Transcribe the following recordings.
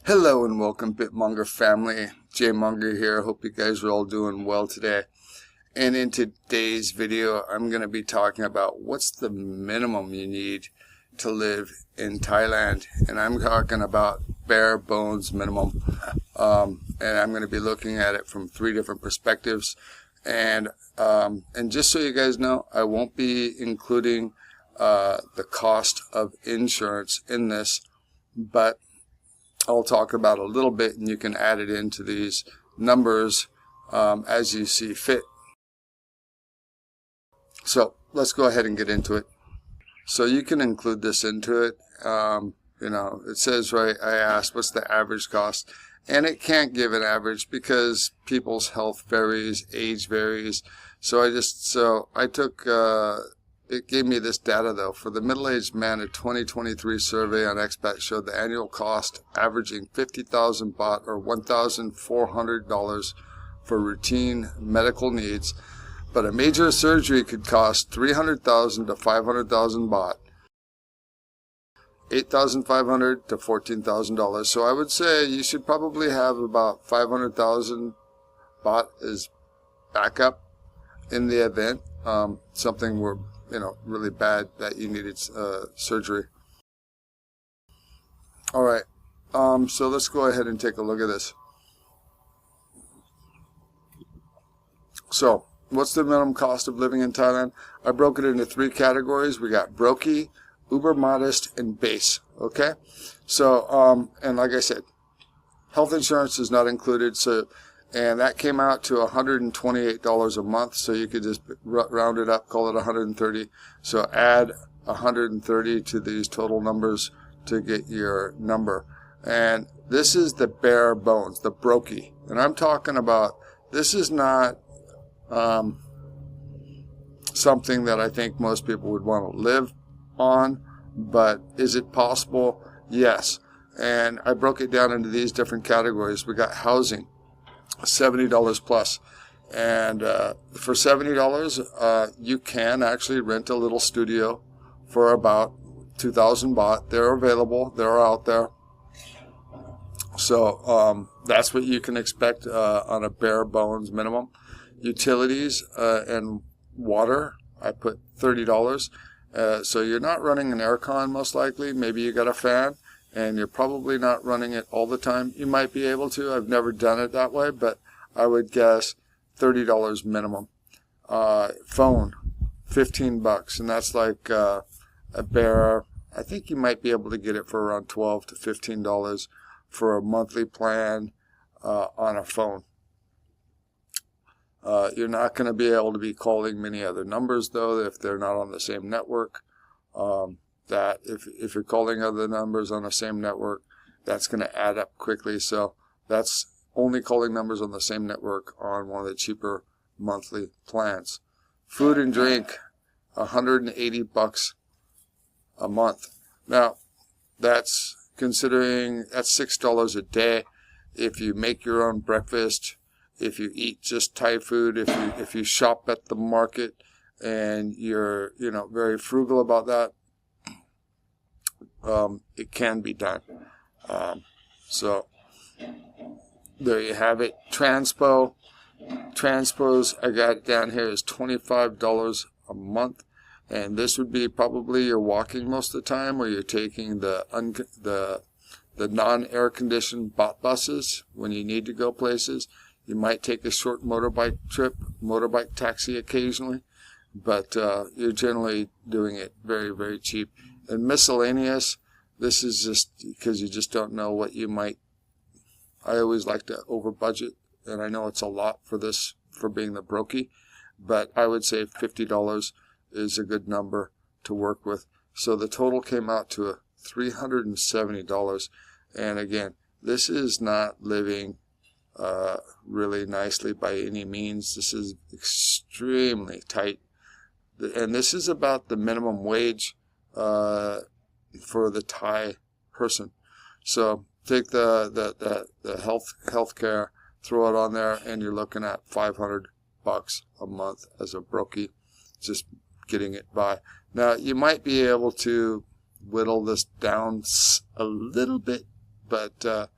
Hello and welcome, BitMonger family. Monger here. Hope you guys are all doing well today. And in today's video, I'm going to be talking about what's the minimum you need to live in Thailand. And I'm talking about bare bones minimum. And I'm going to be looking at it from 3 different perspectives. And just so you guys know, I won't be including the cost of insurance in this, but I'll talk about a little bit, and you can add it into these numbers as you see fit. So let's go ahead and get into it. So you can include this into it. It says, right, I asked what's the average cost, and it can't give an average because people's health varies, age varies. So I took it gave me this data though. For the middle-aged man, a 2023 survey on expat showed the annual cost averaging 50,000 baht or $1,400 for routine medical needs, but a major surgery could cost 300,000 to 500,000 baht, $8,500 to $14,000. So I would say you should probably have about 500,000 baht as backup in the event something were really bad that you needed surgery. All right, so let's go ahead and take a look at this. So what's the minimum cost of living in Thailand? I broke it into 3 categories. We got brokie, uber modest, and base. Okay, so and like I said, health insurance is not included, and that came out to $128 a month, so you could just round it up, call it 130. So add 130 to these total numbers to get your number. And this is the bare bones, the brokie. And I'm talking about, this is not something that I think most people would want to live on, but is it possible? Yes. And I broke it down into these different categories. We got housing, $70 plus, and for $70 you can actually rent a little studio for about 2,000 baht. They're available, they're out there. So that's what you can expect on a bare bones minimum. Utilities and water, I put $30. So you're not running an aircon most likely. Maybe you got a fan, and you're probably not running it all the time. You might be able to. I've never done it that way, but I would guess $30 minimum. Phone, $15, and that's like a bare. I think you might be able to get it for around $12 to $15 for a monthly plan on a phone. You're not going to be able to be calling many other numbers though if they're not on the same network. That if you're calling other numbers on the same network, that's going to add up quickly. So that's only calling numbers on the same network on one of the cheaper monthly plans. Food and drink, $180 a month. Now that's considering that's $6 a day. If you make your own breakfast, if you eat just Thai food, if you shop at the market and you're very frugal about that, it can be done. So there you have it. Transpos I got it down here is $25 a month, and this would be probably you're walking most of the time, or you're taking the non-air conditioned buses when you need to go places. You might take a short motorbike trip, motorbike taxi occasionally, but you're generally doing it very, very cheap. And miscellaneous, this is just because you just don't know what you might. I always like to over budget, and I know it's a lot for this, for being the brokie, but I would say $50 is a good number to work with. So the total came out to $370. And again, this is not living really nicely by any means. This is extremely tight, and this is about the minimum wage for the Thai person. So take the health care, throw it on there, and you're looking at $500 a month as a brokie, just getting it by. Now you might be able to whittle this down a little bit, but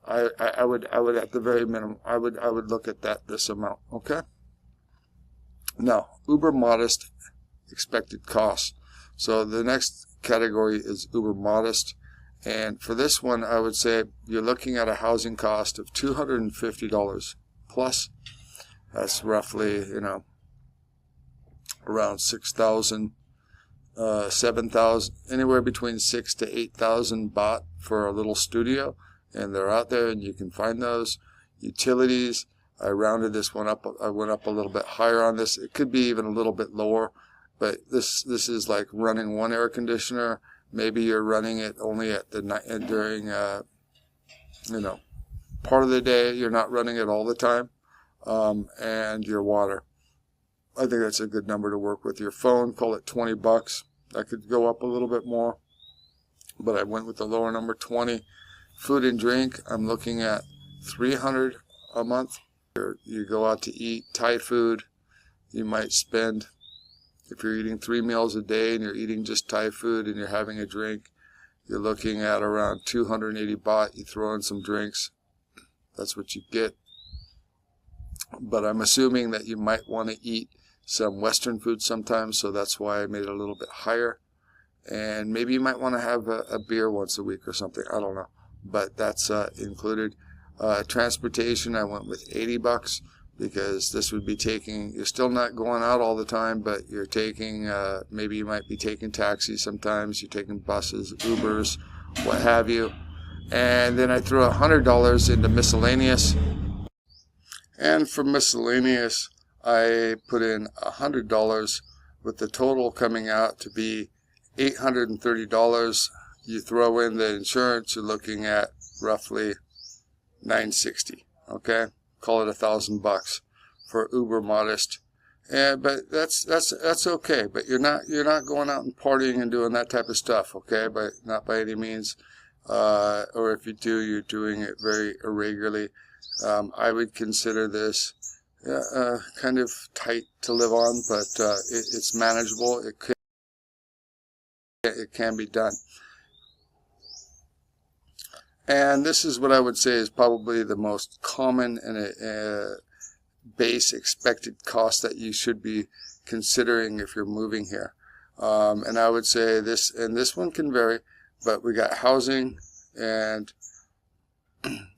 I would at the very minimum, I would look at this amount. Okay. Now, uber modest expected costs. So the next category is uber modest, and for this one, I would say you're looking at a housing cost of $250 plus. That's roughly, around 6,000, 7,000, anywhere between 6,000 to 8,000 baht for a little studio, and they're out there, and you can find those. Utilities, I rounded this one up. I went up a little bit higher on this. It could be even a little bit lower, but this is like running one air conditioner. Maybe you're running it only at the night during part of the day. You're not running it all the time, and your water. I think that's a good number to work with. Your phone, call it $20. I could go up a little bit more, but I went with the lower number, 20. Food and drink, I'm looking at $300 a month. You go out to eat Thai food, you might spend, if you're eating 3 meals a day and you're eating just Thai food and you're having a drink, you're looking at around 280 baht. You throw in some drinks, that's what you get. But I'm assuming that you might want to eat some Western food sometimes, so that's why I made it a little bit higher. And maybe you might want to have a beer once a week or something, I don't know. But that's included. Transportation, I went with $80 because this would be taking, you're still not going out all the time, but you're taking, maybe you might be taking taxis sometimes, you're taking buses, Ubers, what have you. And then I threw $100 into miscellaneous. And for miscellaneous, I put in $100 with the total coming out to be $830. You throw in the insurance, you're looking at roughly $960. Okay, call it $1,000 for uber modest. But that's okay. But you're not going out and partying and doing that type of stuff. Okay, but not by any means. Or if you do, you're doing it very irregularly. I would consider this kind of tight to live on, but it's manageable. It can be done. And this is what I would say is probably the most common and base expected cost that you should be considering if you're moving here. And I would say this, and this one can vary, but we got housing and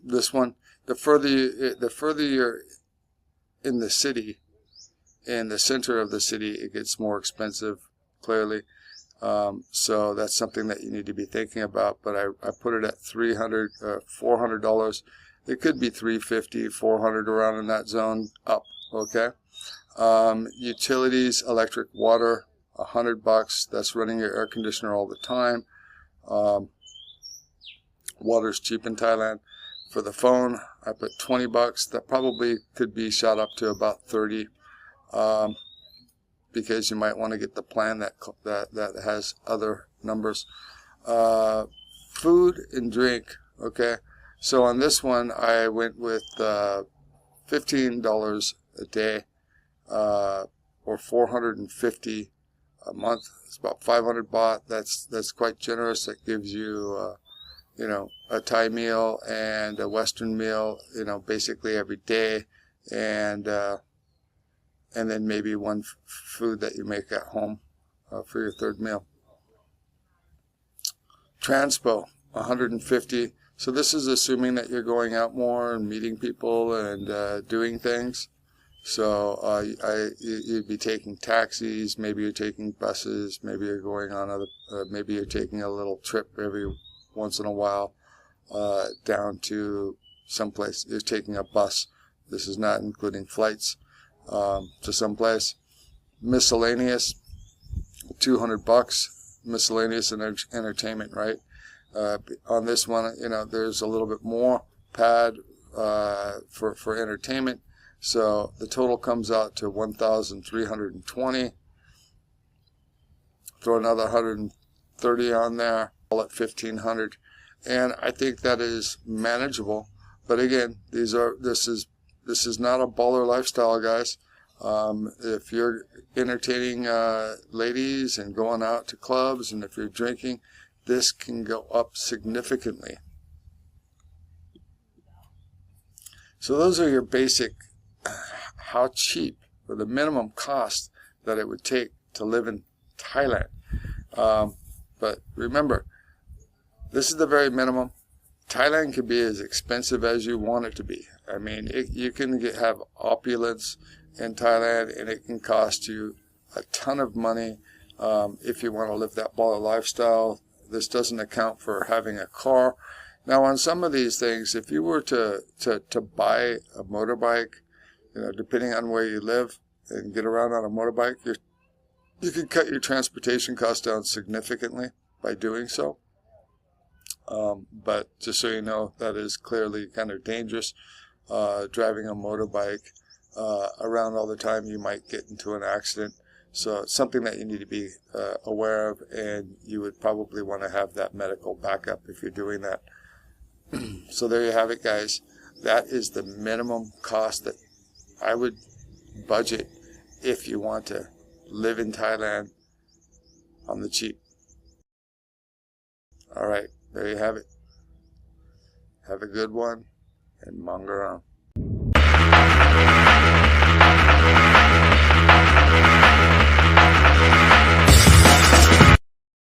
this one. The further you're in the city, in the center of the city, it gets more expensive, clearly. So that's something that you need to be thinking about. But I put it at $400. It could be $350, $400, around in that zone up. Okay. Utilities, electric, water, $100. That's running your air conditioner all the time. Water's cheap in Thailand. For the phone, I put $20. That probably could be shot up to about 30. Because you might want to get the plan that has other numbers. Food and drink, okay. So on this one, I went with $15 a day, or $450 a month. It's about 500 baht. That's quite generous. That gives you, a Thai meal and a Western meal, basically every day, and then maybe one food that you make at home for your third meal. Transpo, $150. So this is assuming that you're going out more and meeting people and doing things. So you'd be taking taxis, maybe you're taking buses, maybe you're going on maybe you're taking a little trip every once in a while down to someplace. You're taking a bus. This is not including flights. To someplace. Miscellaneous, $200. Miscellaneous and entertainment, right? On this one, there's a little bit more pad for entertainment, so the total comes out to 1,320. Throw another 130 on there, call it 1,500, and I think that is manageable. But again, this is not a baller lifestyle, guys. If you're entertaining ladies and going out to clubs, and if you're drinking, this can go up significantly. So those are your basic, how cheap, or the minimum cost that it would take to live in Thailand. But remember, this is the very minimum. Thailand can be as expensive as you want it to be. I mean, you can have opulence in Thailand, and it can cost you a ton of money if you want to live that baller lifestyle. This doesn't account for having a car. Now, on some of these things, if you were to buy a motorbike, you know, depending on where you live, and get around on a motorbike, you can cut your transportation costs down significantly by doing so. But just so you know, that is clearly kind of dangerous. Driving a motorbike around all the time, you might get into an accident. So it's something that you need to be aware of, and you would probably want to have that medical backup if you're doing that. So there you have it, guys. That is the minimum cost that I would budget if you want to live in Thailand on the cheap. All right, there you have it. Have a good one, and monger on.